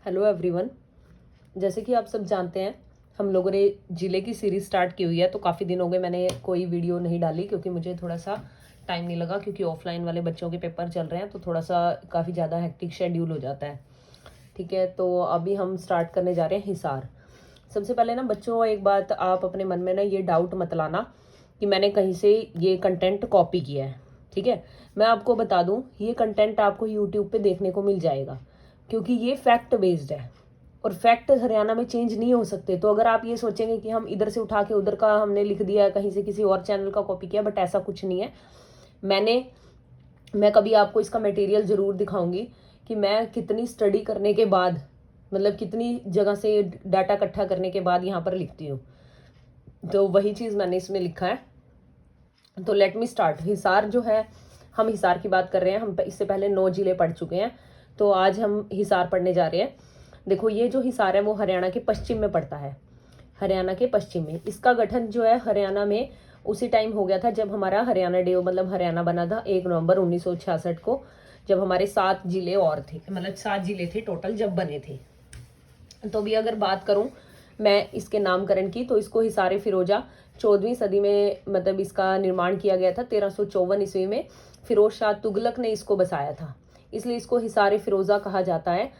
Hello everyone. जैसे कि आप सब जानते हैं, हम लोगों ने जिले की सीरीज स्टार्ट की हुई है। तो काफ़ी दिन हो गए मैंने कोई वीडियो नहीं डाली, क्योंकि मुझे थोड़ा सा टाइम नहीं लगा, क्योंकि ऑफलाइन वाले बच्चों के पेपर चल रहे हैं, तो थोड़ा सा काफ़ी ज़्यादा हेक्टिक शेड्यूल हो जाता है। ठीक है, तो अभी हम स्टार्ट करने जा रहे हैं हिसार। सबसे पहले ना बच्चों, एक बात आप अपने मन में ना ये डाउट मत लाना कि मैंने कहीं से ये कंटेंट कॉपी किया है। ठीक है, मैं आपको बता दूं, ये कंटेंट आपको यूट्यूब पे देखने को मिल जाएगा, क्योंकि ये फैक्ट बेस्ड है और फैक्ट हरियाणा में चेंज नहीं हो सकते। तो अगर आप ये सोचेंगे कि हम इधर से उठा के उधर का हमने लिख दिया, कहीं से किसी और चैनल का कॉपी किया, बट ऐसा कुछ नहीं है। मैं कभी आपको इसका मटेरियल जरूर दिखाऊंगी कि मैं कितनी स्टडी करने के बाद, मतलब कितनी जगह से डाटा इकट्ठा करने के बाद यहाँ पर लिखती हूँ। तो वही चीज़ मैंने इसमें लिखा है। तो लेट मी स्टार्ट। हिसार जो है, हम हिसार की बात कर रहे हैं। हम इससे पहले 9 जिले पढ़ चुके हैं, तो आज हम हिसार पढ़ने जा रहे हैं। देखो, ये जो हिसार है वो हरियाणा के पश्चिम में पड़ता है। हरियाणा के पश्चिम में इसका गठन जो है हरियाणा में उसी टाइम हो गया था जब हमारा हरियाणा डे, मतलब हरियाणा बना था 1 नवंबर 1966 को, जब हमारे 7 जिले और थे, मतलब 7 जिले थे टोटल जब बने थे। तो भी अगर बात करूं मैं इसके नामकरण की, तो इसको हिसार फिरोजा 14वीं सदी में, मतलब इसका निर्माण किया गया था 1354 ईस्वी में। फिरोज शाह तुगलक ने इसको बसाया था, इसलिए इसको हिसार फिरोजा कहा जाता है।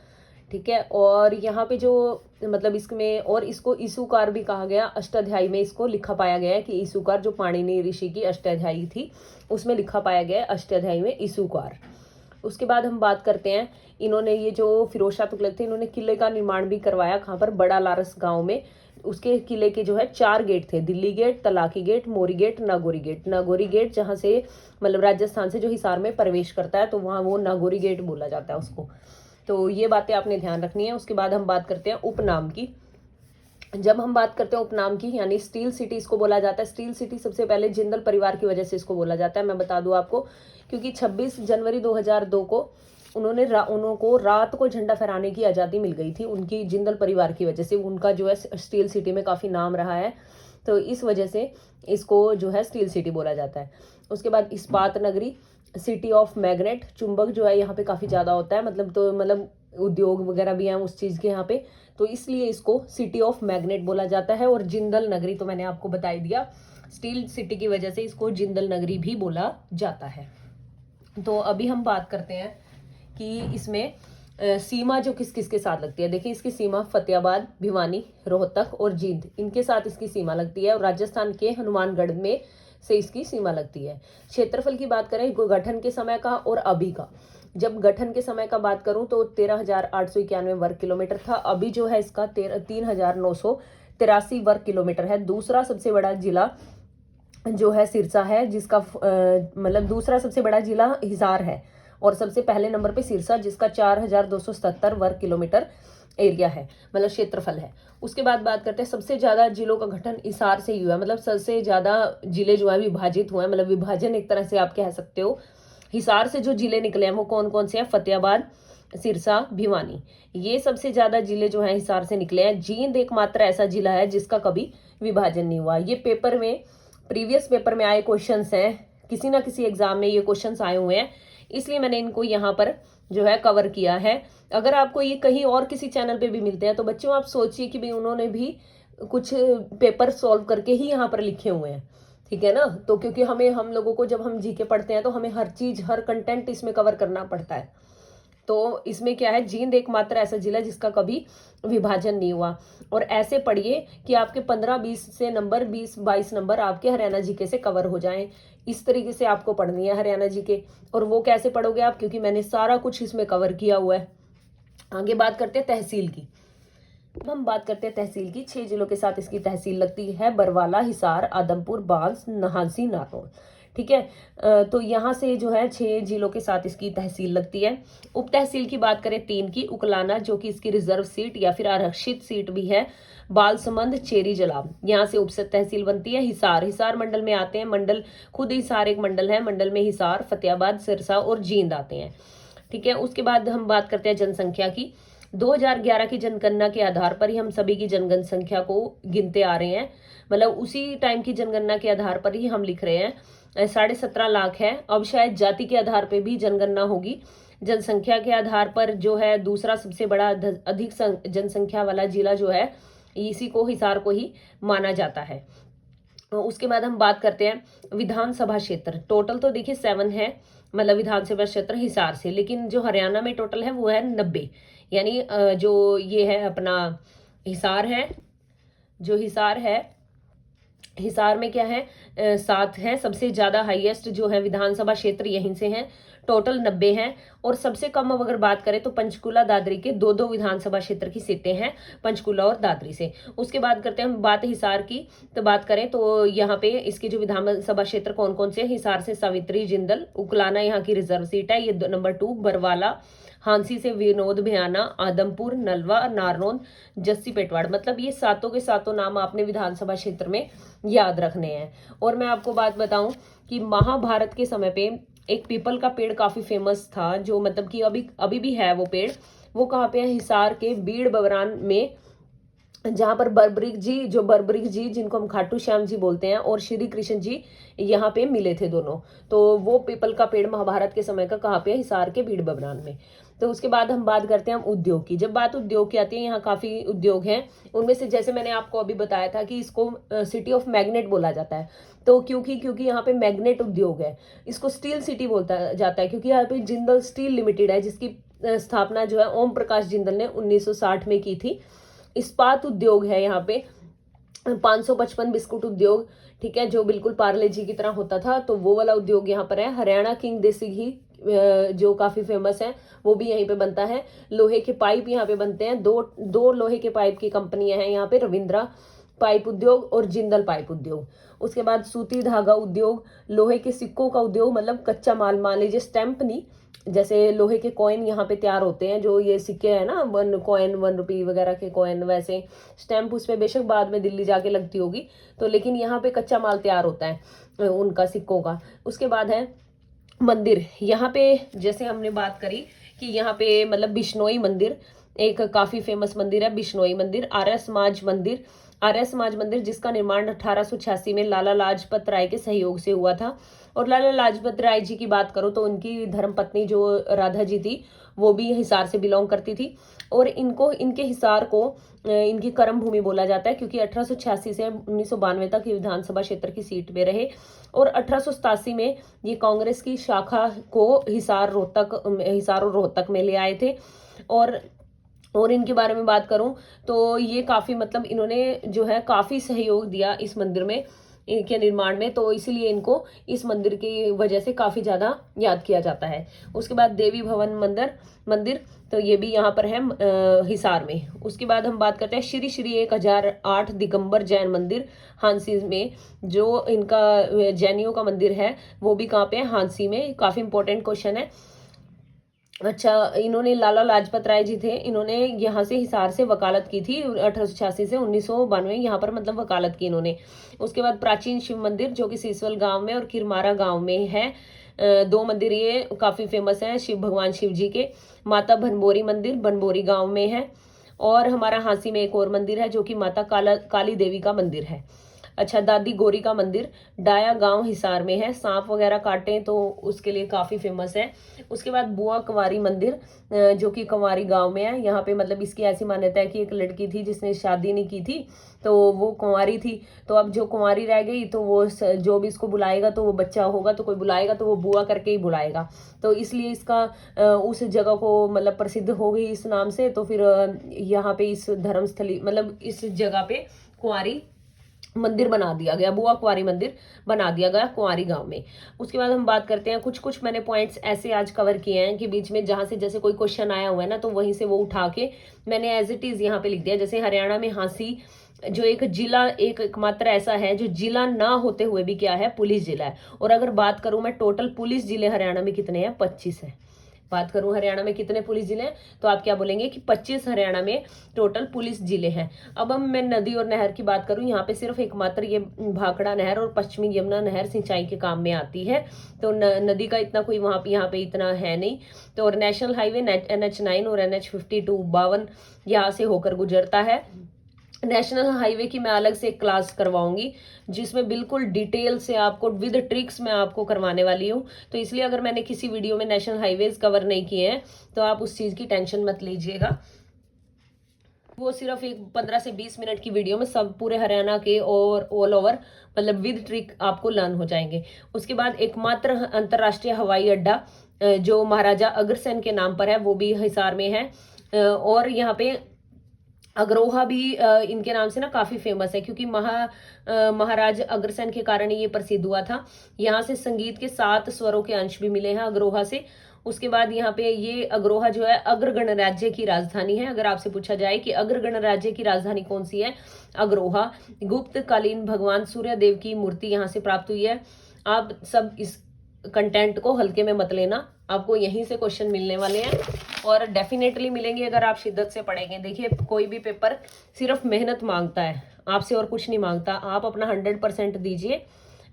ठीक है, और यहाँ पे जो मतलब इसमें, और इसको ईसुकार भी कहा गया। अष्टाध्यायी में इसको लिखा पाया गया है कि ईसुकार, जो पाणिनि ऋषि की अष्टाध्यायी थी, उसमें लिखा पाया गया है अष्टाध्यायी में ईसुकार। उसके बाद हम बात करते हैं, इन्होंने ये जो फिरोज शाह तुगलक थे, इन्होंने किले का निर्माण भी करवाया। कहाँ पर? बड़ा लारस गांव में। उसके किले के जो है 4 गेट थे, Delhi gate, Talaki gate, Mori gate, Nagauri gate. Nagauri gate जहाँ से, मतलब राजस्थान से जो हिसार में प्रवेश करता है, तो वहाँ वो नागौरी गेट बोला जाता है उसको। तो ये बातें आपने ध्यान रखनी है। उसके बाद हम बात करते हैं उपनाम की। जब हम बात करते हैं उपनाम की, यानी स्टील सिटी इसको बोला जाता है। स्टील सिटी सबसे पहले जिंदल परिवार की वजह से इसको बोला जाता है। मैं बता दूं आपको, क्योंकि 26 जनवरी 2002 को उनको रात को झंडा फहराने की आज़ादी मिल गई थी, उनकी जिंदल परिवार की वजह से। उनका जो है स्टील सिटी में काफ़ी नाम रहा है, तो इस वजह से इसको जो है स्टील सिटी बोला जाता है। उसके बाद इस्पात नगरी, सिटी ऑफ मैग्नेट। चुंबक जो है यहाँ पे काफ़ी ज़्यादा होता है, मतलब उद्योग वगैरह भी हैं उस चीज़ के यहाँ पे, तो इसलिए इसको सिटी ऑफ मैग्नेट बोला जाता है। और जिंदल नगरी तो मैंने आपको बता ही दिया, स्टील सिटी की वजह से इसको जिंदल नगरी भी बोला जाता है। तो अभी हम बात करते हैं कि इसमें सीमा जो किस किस के साथ लगती है। देखिए, इसकी सीमा फतेहाबाद, भिवानी, रोहतक और जींद, इनके साथ इसकी सीमा लगती है। और राजस्थान के हनुमानगढ़ में से इसकी सीमा लगती है। क्षेत्रफल की बात करें गठन के समय का और अभी का, जब गठन के समय का बात करूं तो 13,891 वर्ग किलोमीटर था। अभी जो है इसका 3,983 वर्ग किलोमीटर है। दूसरा सबसे बड़ा जिला जो है सिरसा है, जिसका मतलब दूसरा सबसे बड़ा जिला हिसार है, और सबसे पहले नंबर पे सिरसा, जिसका 4,277 वर्ग किलोमीटर एरिया है, मतलब क्षेत्रफल है। उसके बाद बात करते हैं सबसे ज्यादा जिलों का गठन हिसार से ही हुआ है, मतलब सबसे ज्यादा जिले जो है विभाजित हुए हैं, मतलब विभाजन एक तरह से आप कह सकते हो। हिसार से जो जिले निकले हैं वो कौन कौन से हैं? फतेहाबाद, सिरसा, भिवानी, ये सबसे ज्यादा जिले जो हैं हिसार से निकले हैं। जींद एकमात्र ऐसा जिला है जिसका कभी विभाजन नहीं हुआ। ये पेपर में, प्रीवियस पेपर में आए क्वेश्चंस हैं, किसी ना किसी एग्जाम में ये क्वेश्चंस आए हुए हैं, इसलिए मैंने इनको यहाँ पर जो है कवर किया है। अगर आपको ये कहीं और किसी चैनल पे भी मिलते हैं, तो बच्चों आप सोचिए कि भाई उन्होंने भी कुछ पेपर सॉल्व करके ही यहाँ पर लिखे हुए हैं। ठीक है ना? तो क्योंकि हम लोगों को जब हम जीके पढ़ते हैं तो हमें हर चीज, हर कंटेंट इसमें कवर करना पड़ता है। तो इसमें क्या है, जींद एकमात्र ऐसा जिला जिसका कभी विभाजन नहीं हुआ। और ऐसे पढ़िए कि आपके 15-20 से नंबर, 20-22 नंबर आपके हरियाणा जीके से कवर हो जाएं। इस तरीके से आपको पढ़नी है हरियाणा जीके। और वो कैसे पढ़ोगे आप? क्योंकि मैंने सारा कुछ इसमें कवर किया हुआ है। आगे बात करते हैं तहसील की। हम बात करते हैं तहसील की। 6 जिलों के साथ इसकी तहसील लगती है: बरवाला, हिसार, आदमपुर, बांस, नहांसी, नारनौल। ठीक है, तो यहाँ से जो है 6 जिलों के साथ इसकी तहसील लगती है। उप तहसील की बात करें 3 की: उकलाना, जो कि इसकी रिजर्व सीट या फिर आरक्षित सीट भी है, बालसमंद, चेरी जलाब, यहाँ से उप तहसील बनती है। हिसार, हिसार मंडल में आते हैं। मंडल खुद हिसार एक मंडल है, मंडल में हिसार, फतेहाबाद, सिरसा और जींद आते हैं। ठीक है, उसके बाद हम बात करते हैं जनसंख्या की। 2011 की जनगणना के आधार पर ही हम सभी की जनसंख्या को गिनते आ रहे हैं, मतलब उसी टाइम की जनगणना के आधार पर ही हम लिख रहे हैं। 17.5 लाख है। अब शायद जाति के आधार पर भी जनगणना होगी, जनसंख्या के आधार पर जो है दूसरा सबसे बड़ा अधिक जनसंख्या वाला जिला जो है इसी को, हिसार को ही माना जाता है। उसके बाद हम बात करते हैं विधानसभा क्षेत्र। टोटल तो देखिए 7 है, मतलब विधानसभा क्षेत्र हिसार से, लेकिन जो हरियाणा में टोटल है वो है 90। यानी जो ये है अपना हिसार है, जो हिसार है, हिसार में क्या है 7 है। सबसे ज्यादा हाईएस्ट जो है विधानसभा क्षेत्र यहीं से है, टोटल 90 हैं। और सबसे कम अगर बात करें तो पंचकुला दादरी के 2-2 विधानसभा क्षेत्र की सीटें हैं, पंचकुला और दादरी से। उसके बाद करते हैं हम बात हिसार की। तो बात करें तो यहाँ पे इसके जो विधानसभा क्षेत्र कौन कौन से, हिसार से सावित्री जिंदल, उकलाना यहाँ की रिजर्व सीट है, ये नंबर 2, बरवाला, हांसी से विनोद भयाना, आदमपुर, नलवा, नारनौल, जस्सी पेटवाड़। मतलब ये सातों के सातों नाम आपने विधानसभा क्षेत्र में याद रखने हैं। और मैं आपको बात बताऊं कि महाभारत के समय पे एक पीपल का पेड़ काफी फेमस था, जो मतलब कि अभी भी है वो पेड़। वो कहाँ पे है, हिसार के बीड़ बबरान में, जहां पर बर्बरिक जी जिनको हम खाटू श्याम जी बोलते हैं, और श्री कृष्ण जी यहाँ पे मिले थे दोनों। तो वो पीपल का पेड़ महाभारत के समय का कहाँ पे है, हिसार के बीड़ बबरान में। तो उसके बाद हम बात करते हैं हम उद्योग की। जब बात उद्योग की आती है, यहाँ काफी उद्योग हैं। उनमें से जैसे मैंने आपको अभी बताया था कि इसको सिटी ऑफ मैग्नेट बोला जाता है। तो क्योंकि यहाँ पे मैग्नेट उद्योग है। इसको स्टील सिटी बोलता जाता है क्योंकि यहाँ पे जिंदल स्टील लिमिटेड है, जिसकी स्थापना जो है ओम प्रकाश जिंदल ने 1960 में की थी। इस्पात उद्योग है यहाँ पे, 555 बिस्कुट उद्योग, ठीक है, जो बिल्कुल पार्ले जी की तरह होता था, तो वो वाला उद्योग यहाँ पर है। हरियाणा किंग देसी घी जो काफी फेमस है, वो भी यहीं पे बनता है। लोहे के पाइप यहाँ पे बनते हैं, दो लोहे के पाइप की कंपनियां हैं यहाँ पे, रविंद्रा पाइप उद्योग और जिंदल पाइप उद्योग। उसके बाद सूती धागा उद्योग, लोहे के सिक्कों का उद्योग, मतलब कच्चा माल, मान लीजिए स्टैंप नहीं, जैसे लोहे के कॉइन यहाँ पे तैयार होते हैं, जो ये सिक्के हैं ना, 1 कॉइन, 1 रुपी वगैरह के कॉइन, वैसे स्टैंप उस पे बेशक बाद में दिल्ली जाके लगती होगी, तो लेकिन यहाँ पे कच्चा माल तैयार होता है उनका, सिक्कों का। उसके बाद है मंदिर। यहाँ पे जैसे हमने बात करी कि यहाँ पे मतलब बिश्नोई मंदिर एक काफी फेमस मंदिर है, बिश्नोई मंदिर। आर्य समाज मंदिर, आर्य समाज मंदिर जिसका निर्माण 1886 में लाला लाजपत राय के सहयोग से हुआ था। और लाला लाजपत राय जी की बात करो तो उनकी धर्मपत्नी जो राधा जी थी, वो भी हिसार से बिलोंग करती थी। और इनके हिसार को इनकी कर्म भूमि बोला जाता है, क्योंकि 1886 से 1992 तक ये विधानसभा क्षेत्र की सीट पे रहे। और 1887 में ये कांग्रेस की शाखा को हिसार और रोहतक में ले आए थे। और इनके बारे में बात करूं तो ये काफी मतलब इन्होंने जो है काफी सहयोग दिया इस मंदिर में के निर्माण में, तो इसीलिए इनको इस मंदिर की वजह से काफी ज्यादा याद किया जाता है। उसके बाद देवी भवन मंदिर, तो ये भी यहाँ पर है हिसार में। उसके बाद हम बात करते हैं श्री 1008 दिगंबर जैन मंदिर हांसी में, जो इनका जैनियों का मंदिर है, वो भी कहाँ पे है, हांसी में। काफी इंपॉर्टेंट क्वेश्चन है। अच्छा, इन्होंने लाला लाजपत राय जी थे, इन्होंने यहाँ से हिसार से वकालत की थी 1886 से 1992, यहाँ पर मतलब वकालत की इन्होंने। उसके बाद प्राचीन शिव मंदिर जो कि सीसवल गांव में और किरमारा गांव में है। 2 मंदिर ये काफी फेमस है भगवान शिव जी के। माता बनबोरी मंदिर बनबोरी गांव में है। और हमारा हांसी में एक और मंदिर है जो कि माता काली देवी का मंदिर है। अच्छा, दादी गौरी का मंदिर डाया गांव हिसार में है। सांप वगैरह काटें तो उसके लिए काफी फेमस है। उसके बाद बुआ कुंवारी मंदिर जो कि कुंवारी गांव में है। यहाँ पे मतलब इसकी ऐसी मान्यता है कि एक लड़की थी जिसने शादी नहीं की थी, तो वो कुंवारी थी, तो अब जो कुंवारी रह गई तो वो जो भी इसको बुलाएगा, तो वो बच्चा होगा तो कोई बुलाएगा तो वो बुआ करके ही बुलाएगा, तो इसलिए इसका उस जगह को मतलब प्रसिद्ध हो गई इस नाम से। तो फिर यहाँ पे इस धर्मस्थली मतलब इस जगह पे कुंवारी मंदिर बना दिया गया, बुआ कुंवारी मंदिर बना दिया गया कुंवारी गांव में। उसके बाद हम बात करते हैं कुछ मैंने पॉइंट्स ऐसे आज कवर किए हैं कि बीच में जहां से जैसे कोई क्वेश्चन आया हुआ है ना, तो वहीं से वो उठा के मैंने एज इट इज यहाँ पे लिख दिया। जैसे हरियाणा में हांसी जो एक जिला एकमात्र ऐसा है जो जिला ना होते हुए भी क्या है, पुलिस जिला है। और अगर बात करूं मैं टोटल पुलिस जिले हरियाणा में कितने हैं, 25 है। बात करूं हरियाणा में कितने पुलिस जिले हैं, तो आप क्या बोलेंगे कि 25 हरियाणा में टोटल पुलिस जिले हैं। अब हम मैं नदी और नहर की बात करूं, यहाँ पे सिर्फ एकमात्र ये भाखड़ा नहर और पश्चिमी यमुना नहर सिंचाई के काम में आती है, तो नदी का इतना कोई वहां पे यहाँ पे इतना है नहीं। तो और नेशनल हाईवे NH9 और NH52 52 यहाँ से होकर गुजरता है। नेशनल हाईवे की मैं अलग से एक क्लास करवाऊंगी, जिसमें बिल्कुल डिटेल से आपको विद ट्रिक्स मैं आपको करवाने वाली हूँ। तो इसलिए अगर मैंने किसी वीडियो में नेशनल हाईवेज कवर नहीं किए हैं तो आप उस चीज़ की टेंशन मत लीजिएगा। वो सिर्फ एक 15 से 20 मिनट की वीडियो में सब पूरे हरियाणा के और ऑल ओवर मतलब विद ट्रिक आपको लर्न हो जाएंगे। उसके बाद एकमात्र अंतर्राष्ट्रीय हवाई अड्डा जो महाराजा अग्रसेन के नाम पर है, वो भी हिसार में है। और यहाँ पे अग्रोहा भी इनके नाम से ना काफी फेमस है, क्योंकि महाराज अग्रसेन के कारण ये प्रसिद्ध हुआ था। यहाँ से संगीत के 7 स्वरों के अंश भी मिले हैं अग्रोहा से। उसके बाद यहाँ पे ये अग्रोहा जो है अग्र गणराज्य की राजधानी है। अगर आपसे पूछा जाए कि अग्र गणराज्य की राजधानी कौन सी है, अग्रोहा। गुप्त कालीन भगवान सूर्य देव की मूर्ति यहाँ से प्राप्त हुई है। आप सब इस कंटेंट को हल्के में मत लेना, आपको यहीं से क्वेश्चन मिलने वाले हैं और डेफिनेटली मिलेंगे अगर आप शिद्दत से पढ़ेंगे। देखिए, कोई भी पेपर सिर्फ मेहनत मांगता है आपसे और कुछ नहीं मांगता। आप अपना 100% दीजिए।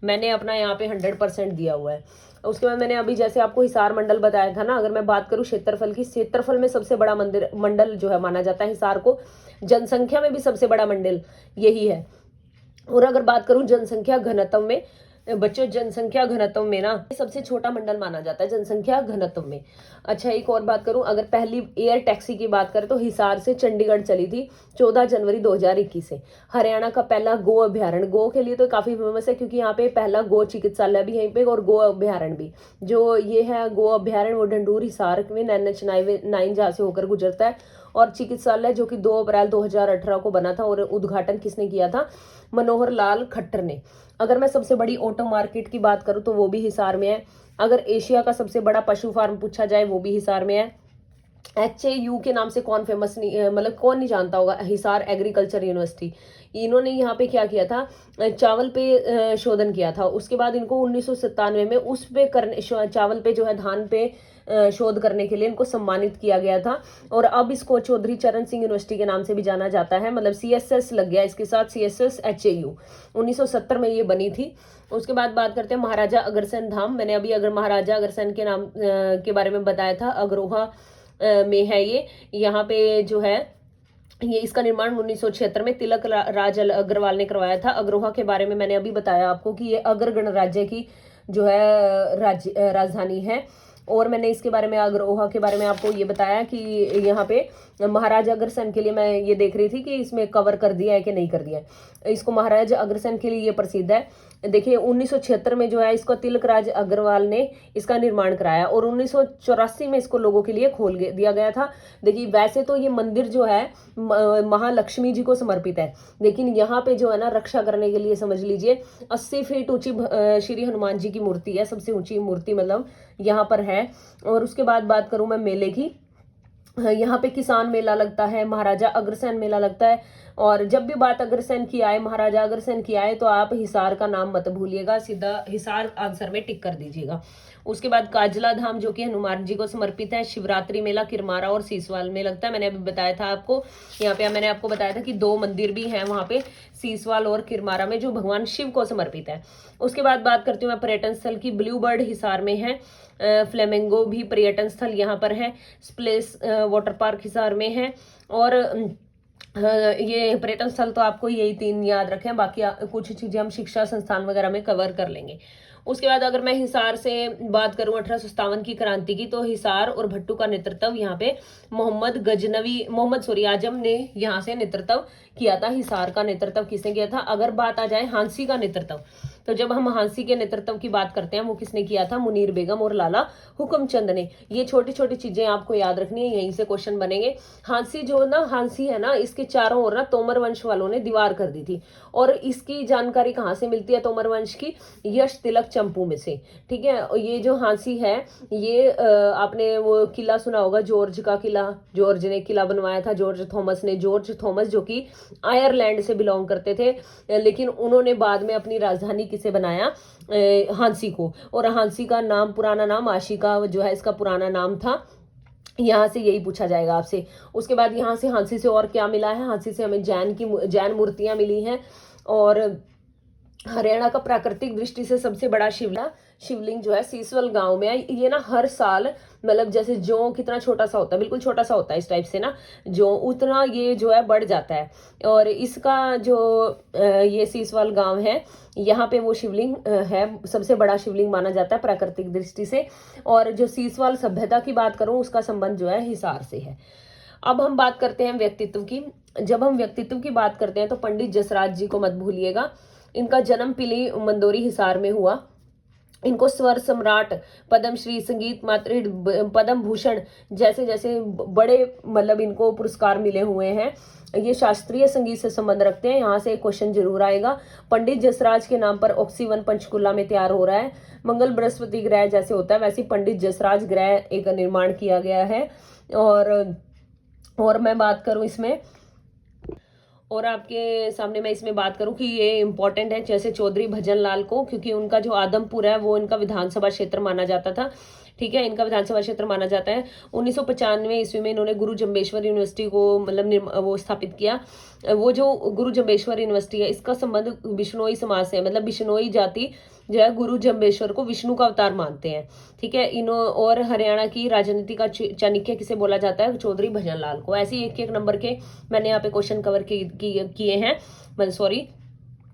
मैंने अपना यहाँ पे 100% दिया हुआ है। उसके बाद मैंने अभी जैसे आपको हिसार मंडल बताया था ना, अगर मैं बात करूँ क्षेत्रफल की, क्षेत्रफल में सबसे बड़ा मंडल जो है माना जाता है हिसार को। जनसंख्या में भी सबसे बड़ा मंडल यही है। और अगर बात करूं जनसंख्या घनत्व में, बच्चों जनसंख्या घनत्व में ना सबसे छोटा मंडल माना जाता है जनसंख्या घनत्व में। अच्छा, एक और बात करूं, अगर पहली एयर टैक्सी की बात करें तो हिसार से चंडीगढ़ चली थी 14 जनवरी 2021 से। हरियाणा का पहला गो अभ्यारण्य, गो के लिए तो काफी फेमस है क्योंकि यहाँ पे पहला गो चिकित्सालय भी यहीं पे और गो अभ्यारण्य भी। जो ये है गो अभ्यारण्य वो डंडूर हिसार में NH9 जहाँ से होकर गुजरता है। और चिकित्सालय जो कि 2 अप्रैल 2018 को बना था और उद्घाटन किसने किया था, मनोहर लाल खट्टर ने। अगर मैं सबसे बड़ी ऑटो मार्केट की बात करूं तो वो भी हिसार में है। अगर एशिया का सबसे बड़ा पशु फार्म पूछा जाए वो भी हिसार में है। HAU के नाम से कौन फेमस नहीं, मतलब कौन नहीं जानता होगा, हिसार एग्रीकल्चर यूनिवर्सिटी। इन्होंने यहाँ पे क्या किया था, चावल पे शोधन किया था। उसके बाद इनको 1997 में उस पे करने, चावल पे जो है धान पे शोध करने के लिए इनको सम्मानित किया गया था। और अब इसको चौधरी चरण सिंह यूनिवर्सिटी के नाम से भी जाना जाता है, मतलब CSS लग गया इसके साथ, CSS HAU। 1970 में ये बनी थी। उसके बाद बात करते हैं महाराजा अग्रसेन धाम। मैंने अभी अगर महाराजा अग्रसेन के नाम के बारे में बताया था, अग्रोहा में है ये। यहाँ पे जो है ये इसका निर्माण 1976 में तिलक राज अग्रवाल ने करवाया था। अग्रोहा के बारे में मैंने अभी बताया आपको कि ये अग्र गणराज्य की जो है राजधानी है। और मैंने इसके बारे में, अग्रोहा के बारे में आपको ये बताया कि यहाँ पे महाराजा अग्रसेन के लिए मैं ये देख रही थी कि इसमें कवर कर दिया है कि नहीं कर दिया है। इसको महाराजा अग्रसेन के लिए ये प्रसिद्ध है। देखिए 1976 में जो है इसको तिलक राज अग्रवाल ने इसका निर्माण कराया और 1984 में इसको लोगों के लिए खोल दिया गया था। देखिए वैसे तो ये मंदिर जो है महालक्ष्मी जी को समर्पित है, लेकिन यहाँ पे जो है ना रक्षा करने के लिए समझ लीजिए 80 फीट ऊंची श्री हनुमान जी की मूर्ति है, सबसे ऊंची मूर्ति मतलब यहाँ पर है। और उसके बाद बात करूं मैं मेले की, यहाँ पे किसान मेला लगता है, महाराजा अग्रसेन मेला लगता है। और जब भी बात अग्रसेन की आए, महाराजा अग्रसेन की आए, तो आप हिसार का नाम मत भूलिएगा, सीधा हिसार आंसर में टिक कर दीजिएगा। उसके बाद काजला धाम जो कि हनुमान जी को समर्पित है। शिवरात्रि मेला किरमारा और सीसवाल में लगता है, मैंने अभी बताया था आपको। यहाँ पे मैंने आपको बताया था कि 2 मंदिर भी हैं वहां पे, सीसवाल और किरमारा में, जो भगवान शिव को समर्पित है। उसके बाद बात करती हूँ मैं पर्यटन स्थल की। ब्लू बर्ड हिसार में है, फ्लेमिंगो भी पर्यटन स्थल यहाँ पर है, स्प्लेस वाटर पार्क हिसार में है। और ये पर्यटन स्थल तो आपको यही 3 याद रखें, बाकी कुछ चीजें हम शिक्षा संस्थान वगैरह में कवर कर लेंगे। उसके बाद अगर मैं हिसार से बात करूं 1857 की क्रांति की, तो हिसार और भट्टू का नेतृत्व यहाँ पे मोहम्मद आजम ने यहाँ से नेतृत्व किया था। हिसार का नेतृत्व किसने किया था? अगर बात आ जाए हांसी का नेतृत्व, तो जब हम हांसी के नेतृत्व की बात करते हैं, वो किसने किया था? मुनीर बेगम और लाला हुक्मचंद ने। ये छोटी छोटी चीजें आपको याद रखनी है, यहीं से क्वेश्चन बनेंगे। हांसी है ना, इसके चारों ओर ना तोमर वंश वालों ने दीवार कर दी थी। और इसकी जानकारी कहाँ से मिलती है तोमर वंश की? यश तिलक चंपू में से। ठीक है, ये जो हांसी है, ये आपने वो किला सुना होगा, जॉर्ज का किला। जॉर्ज ने किला बनवाया था, जॉर्ज थॉमस जो कि आयरलैंड से बिलोंग करते थे, लेकिन उन्होंने बाद में अपनी राजधानी किसे बनाया? हांसी को। और हांसी का नाम, पुराना नाम आशिका जो है इसका पुराना नाम था। यहाँ से यही पूछा जाएगा आपसे। उसके बाद यहाँ से हांसी से और क्या मिला है? हांसी से हमें जैन मूर्तियां मिली हैं। और हरियाणा का प्राकृतिक दृष्टि से सबसे बड़ा शिवला शिवलिंग जो है सीसवल गांव में है। ये ना हर साल मतलब जैसे जो कितना छोटा सा होता है, बिल्कुल छोटा सा होता है इस टाइप से ना, जो उतना ये जो है बढ़ जाता है। और इसका जो ये सीसवाल गांव है, यहाँ पे वो शिवलिंग है, सबसे बड़ा शिवलिंग माना जाता है प्राकृतिक दृष्टि से। और जो सीसवाल सभ्यता की बात करूं, उसका संबंध जो है हिसार से है। अब हम बात करते हैं व्यक्तित्व की। जब हम व्यक्तित्व की बात करते हैं तो पंडित जसराज जी को मत भूलिएगा। इनका जन्म पिली मंदोरी हिसार में हुआ। इनको स्वर सम्राट, पद्मश्री, संगीत मात्र, पद्म भूषण जैसे जैसे बड़े मतलब इनको पुरस्कार मिले हुए हैं। ये शास्त्रीय संगीत से संबंध रखते हैं। यहाँ से एक क्वेश्चन जरूर आएगा। पंडित जसराज के नाम पर ऑक्सीवन पंचकुला में तैयार हो रहा है। मंगल बृहस्पति ग्रह जैसे होता है वैसे पंडित जसराज ग्रह एक निर्माण किया गया है। और मैं बात करूं इसमें, और आपके सामने मैं इसमें बात करूं कि ये इंपॉर्टेंट है जैसे चौधरी भजन लाल को, क्योंकि उनका जो आदमपुर है वो इनका विधानसभा क्षेत्र माना जाता था। ठीक है, इनका विधानसभा क्षेत्र माना जाता है। 1995 ईस्वी में इन्होंने गुरु जम्बेश्वर यूनिवर्सिटी को मतलब वो स्थापित किया। वो जो गुरु जम्बेश्वर यूनिवर्सिटी है इसका संबंध बिश्नोई समाज से है। मतलब बिश्नोई जाति जो है गुरु जम्बेश्वर को विष्णु का अवतार मानते हैं। ठीक है, और हरियाणा की राजनीति का चाणक्य किसे बोला जाता है? चौधरी भजन लाल को। ऐसे एक एक नंबर के मैंने यहाँ पे क्वेश्चन कवर किए हैं। मतलब सॉरी,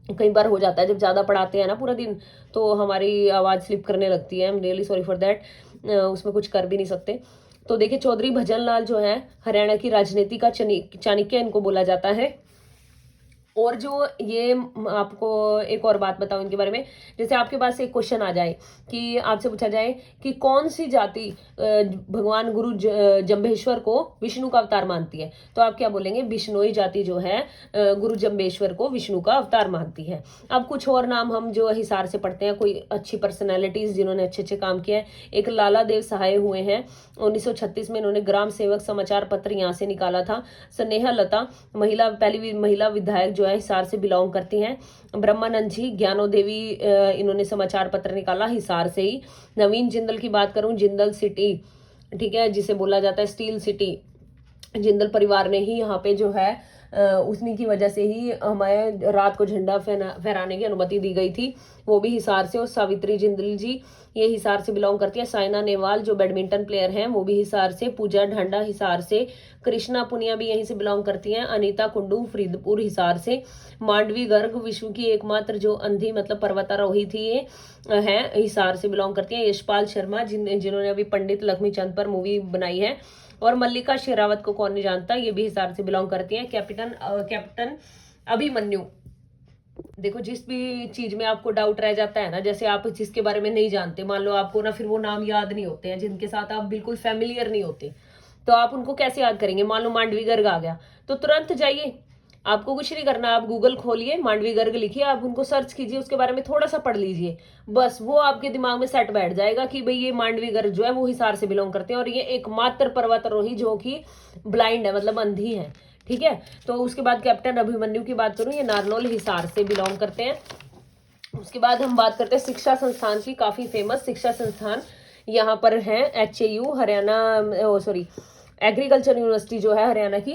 कई बार हो जाता है जब ज्यादा पढ़ाते हैं ना पूरा दिन तो हमारी आवाज स्लिप करने लगती है। I am really sorry for that, उसमें कुछ कर भी नहीं सकते। तो देखिए, चौधरी भजन लाल जो है हरियाणा की राजनीति का चाणक्य इनको बोला जाता है। और जो ये आपको एक और बात बताऊं इनके बारे में, जैसे आपके पास एक क्वेश्चन आ जाए कि आपसे पूछा जाए कि कौन सी जाति भगवान गुरु जम्भेश्वर को विष्णु का अवतार मानती है, तो आप क्या बोलेंगे? बिश्नोई जाति जो है गुरु जम्भेश्वर को विष्णु का अवतार मानती है। अब कुछ और नाम हम जो हिसार से पढ़ते हैं, कोई अच्छी पर्सनैलिटीज जिन्होंने अच्छे अच्छे काम किए हैं। एक लाला देव सहाय हुए हैं, 1936 में इन्होंने ग्राम सेवक समाचार पत्र यहाँ से निकाला था। स्नेहा लता महिला, पहली महिला विधायक जो है हिसार से बिलोंग करती हैं। ब्रह्मानंद जी, ज्ञानो देवी, इन्होंने समाचार पत्र निकाला हिसार से ही। नवीन जिंदल की बात करूं, जिंदल सिटी, ठीक है, जिसे बोला जाता है स्टील सिटी, जिंदल परिवार ने ही यहाँ पे जो है उन्हीं की वजह से ही हमें रात को झंडा फहराने की अनुमति दी गई थी, वो भी हिसार से। और सावित्री जिंदल जी ये हिसार से बिलोंग करती है। साइना नेहवाल जो बैडमिंटन प्लेयर हैं वो भी हिसार से। पूजा ढांडा हिसार से। कृष्णा पुनिया भी यहीं से बिलोंग करती हैं। अनीता कुंडू फरीदपुर हिसार से। मांडवी गर्ग विश्व की एकमात्र जो अंधी मतलब पर्वतारोही थी ये है, हिसार से बिलोंग करती हैं। यशपाल शर्मा जिन्होंने अभी पंडित लक्ष्मीचंद पर मूवी बनाई है। और मल्लिका शेरावत को कौन नहीं जानता, ये भी हिसार से बिलोंग करती हैं। कैप्टन अभिमन्यु। देखो, जिस भी चीज में आपको डाउट रह जाता है ना, जैसे आप जिसके बारे में नहीं जानते, मान लो आपको ना फिर वो नाम याद नहीं होते हैं, जिनके साथ आप बिल्कुल फैमिलियर नहीं होते, तो आप उनको कैसे याद करेंगे? मान लो मांडवी गर्ग आ गया तो तुरंत जाइए, आपको कुछ नहीं करना, आप गूगल खोलिए, मांडवी गर्ग लिखिए, आप उनको सर्च कीजिए, उसके बारे में थोड़ा सा पढ़ लीजिए, बस वो आपके दिमाग में सेट बैठ जाएगा कि भाई ये मांडवी गर्ग जो है वो हिसार से बिलोंग करते हैं और ये एकमात्र पर्वतारोही जो कि ब्लाइंड है, मतलब अंधी है। ठीक है, तो उसके बाद कैप्टन अभिमन्यु की बात करूं, ये नारनौल हिसार से बिलोंग करते हैं। उसके बाद हम बात करते हैं शिक्षा संस्थान की। काफी फेमस शिक्षा संस्थान यहाँ पर है HAU Haryana, sorry agriculture university जो है हरियाणा की,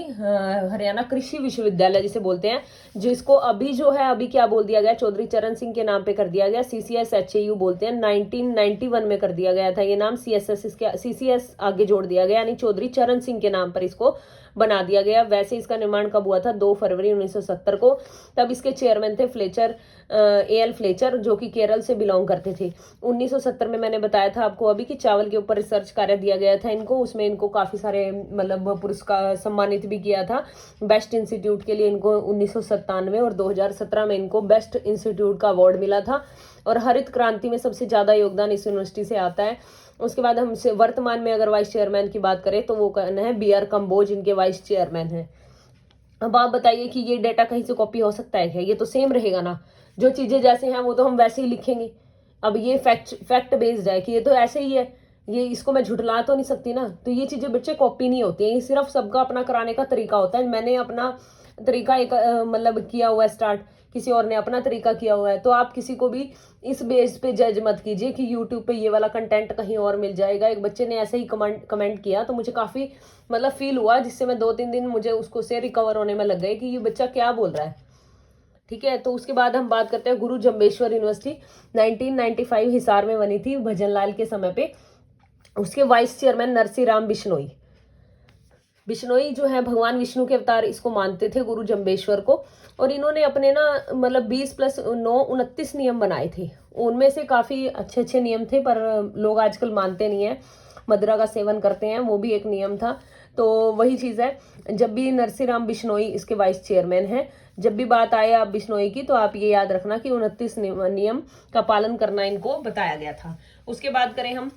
हरियाणा कृषि विश्वविद्यालय जिसे बोलते हैं, जिसको अभी जो है अभी क्या बोल दिया गया, चौधरी चरण सिंह के नाम पे कर दिया गया। CCS HAU बोलते हैं, 1991 में कर दिया गया था ये नाम। CCS आगे जोड़ दिया गया, यानी चौधरी चरण सिंह के नाम पर इसको बना दिया गया। वैसे इसका निर्माण कब हुआ था? 2 फरवरी 1970 को। तब इसके चेयरमैन थे फ्लेचर, AL फ्लेचर, जो कि केरल से बिलोंग करते थे। 1970 में मैंने बताया था आपको अभी कि चावल के ऊपर रिसर्च कार्य दिया गया था इनको, उसमें इनको काफी सारे मतलब पुरस्कार सम्मानित भी किया था। बेस्ट इंस्टीट्यूट के लिए इनको 1997 और 2017 में इनको बेस्ट इंस्टीट्यूट का अवार्ड मिला था। और हरित क्रांति में सबसे ज्यादा योगदान इस यूनिवर्सिटी से आता है। उसके बाद हम वर्तमान में अगर वाइस चेयरमैन की बात करें तो वो कहना है BR कंबोज इनके वाइस चेयरमैन है। अब आप बताइए कि ये डेटा कहीं से कॉपी हो सकता है क्या? ये तो सेम रहेगा ना, जो चीजें जैसे हैं वो तो हम वैसे ही लिखेंगे। अब ये फैक्ट बेस्ड है कि ये तो ऐसे ही है, ये इसको मैं झुठला तो नहीं सकती ना। तो ये चीजें बच्चे कॉपी नहीं होती है, ये सिर्फ सबका अपना कराने का तरीका होता है। मैंने अपना तरीका एक मतलब किया हुआ है स्टार्ट, किसी और ने अपना तरीका किया हुआ है। तो आप किसी को भी इस बेस पे जज मत कीजिए कि यूट्यूब पे ये वाला कंटेंट कहीं और मिल जाएगा। एक बच्चे ने ऐसे ही कमेंट किया तो मुझे काफी मतलब फील हुआ, जिससे मैं 2-3 दिन मुझे उसको से रिकवर होने में लग गए कि ये बच्चा क्या बोल रहा है। ठीक है। तो उसके बाद हम बात करते हैं गुरु जम्बेश्वर यूनिवर्सिटी, 1995 हिसार में बनी थी भजनलाल के समय पे। उसके वाइस चेयरमैन नरसी राम बिश्नोई। बिश्नोई जो है भगवान विष्णु के अवतार इसको मानते थे, गुरु जम्बेश्वर को। और इन्होंने अपने ना मतलब 20+9 29 नियम बनाए थे। उनमें से काफी अच्छे अच्छे नियम थे, पर लोग आजकल मानते नहीं है, मदिरा का सेवन करते हैं, वो भी एक नियम था। तो वही चीज है, जब भी नरसी राम बिश्नोई इसके वाइस चेयरमैन है, जब भी बात आए आप बिश्नोई की, तो आप ये याद रखना कि 29 नियम का पालन करना इनको बताया गया था। उसके बाद करें हम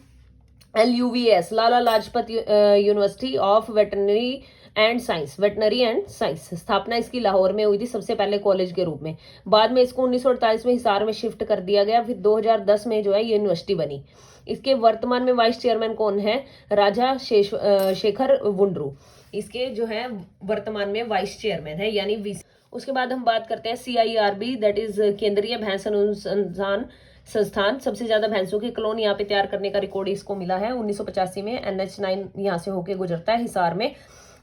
LUVS, Lala Lajpat university of veterinary and science, veterinary and science. स्थापना इसकी लाहौर में हुई थी सबसे पहले कॉलेज के रूप में। बाद में इसको 1948 में हिसार में शिफ्ट कर दिया गया। फिर 2010 में जो है ये यूनिवर्सिटी बनी। इसके वर्तमान में वाइस चेयरमैन कौन है? राजा शेखर वुंड्रू इसके जो है वर्तमान में वाइस चेयरमैन है, यानी VC। उसके बाद हम बात करते हैं CIRB, दैट इज केंद्रीय भैंस अनुसंधान संस्थान। सबसे ज्यादा भैंसों के क्लोन यहाँ पे तैयार करने का रिकॉर्ड इसको मिला है 1985 में। NH9 यहाँ से होके गुजरता है हिसार में।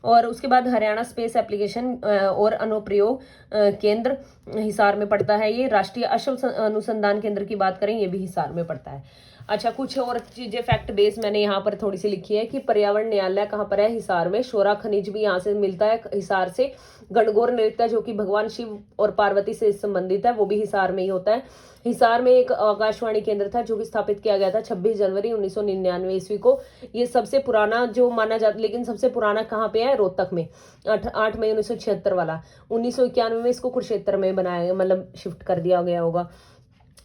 और उसके बाद हरियाणा स्पेस एप्लीकेशन और अनुप्रयोग केंद्र हिसार में पड़ता है। ये राष्ट्रीय अश्व अनुसंधान केंद्र की बात करें, ये भी हिसार में पड़ता है। अच्छा, कुछ और चीजें फैक्ट बेस मैंने यहाँ पर थोड़ी सी लिखी है कि पर्यावरण न्यायालय कहाँ पर है? हिसार में। शोरा खनिज भी यहाँ से मिलता है हिसार से। गणगौर नृत्य जो कि भगवान शिव और पार्वती से संबंधित है, वो भी हिसार में ही होता है। हिसार में एक आकाशवाणी केंद्र था जो कि स्थापित किया गया था 26 जनवरी 1999 ईस्वी को। ये सबसे पुराना जो माना जाता, लेकिन सबसे पुराना कहाँ पे है? रोहतक में। 8 मई 1976 वाला। 1991 में इसको कुरुक्षेत्र में बनाया, मतलब शिफ्ट कर दिया गया होगा।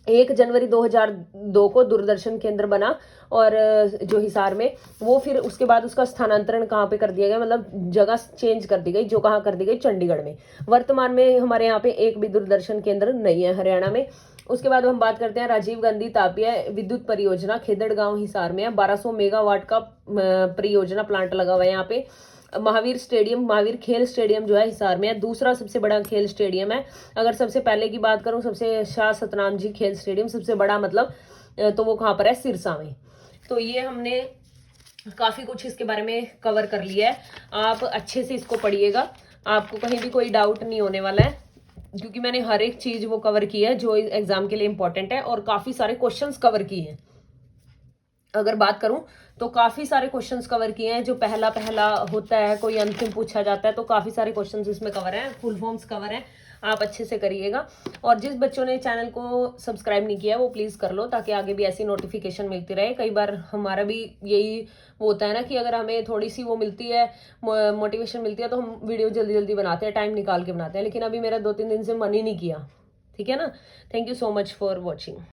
1 जनवरी 2002 को दूरदर्शन केंद्र बना, और जो हिसार में, वो फिर उसके बाद उसका स्थानांतरण कहाँ पे कर दिया गया, मतलब जगह चेंज कर दी गई, जो कहाँ कर दी गई? चंडीगढ़ में। वर्तमान में हमारे यहाँ पे एक भी दूरदर्शन केंद्र नहीं है हरियाणा में। उसके बाद हम बात करते हैं राजीव गांधी तापीय विद्युत परियोजना, खेदड़ गांव हिसार में है। 1200 मेगावाट का परियोजना प्लांट लगा हुआ है यहाँ पे। महावीर स्टेडियम, महावीर खेल स्टेडियम जो है हिसार में है, दूसरा सबसे बड़ा खेल स्टेडियम है। अगर सबसे पहले की बात करूं, सबसे शाह सतनाम जी खेल स्टेडियम सबसे बड़ा, मतलब तो वो कहाँ पर है? सिरसा में। तो ये हमने काफी कुछ इसके बारे में कवर कर लिया है। आप अच्छे से इसको पढ़िएगा, आपको कहीं भी कोई डाउट नहीं होने वाला है, क्योंकि मैंने हर एक चीज वो कवर की है जो एग्जाम के लिए इंपॉर्टेंट है, और काफी सारे क्वेश्चंस कवर किए हैं। अगर बात करूं तो काफी सारे क्वेश्चंस कवर किए हैं। जो पहला होता है, कोई अंतिम पूछा जाता है, तो काफी सारे क्वेश्चंस इसमें कवर हैं, फुल फॉर्म्स कवर हैं। आप अच्छे से करिएगा। और जिस बच्चों ने चैनल को सब्सक्राइब नहीं किया वो प्लीज कर लो, ताकि आगे भी ऐसी नोटिफिकेशन मिलती रहे। कई बार हमारा भी यही वो होता है ना, कि अगर हमें थोड़ी सी वो मिलती है, मोटिवेशन मिलती है, तो हम वीडियो जल्दी जल्दी बनाते हैं, टाइम निकाल के बनाते हैं। लेकिन अभी मेरा 2-3 दिन से मन ही नहीं किया। ठीक है ना। Thank you so much for watching.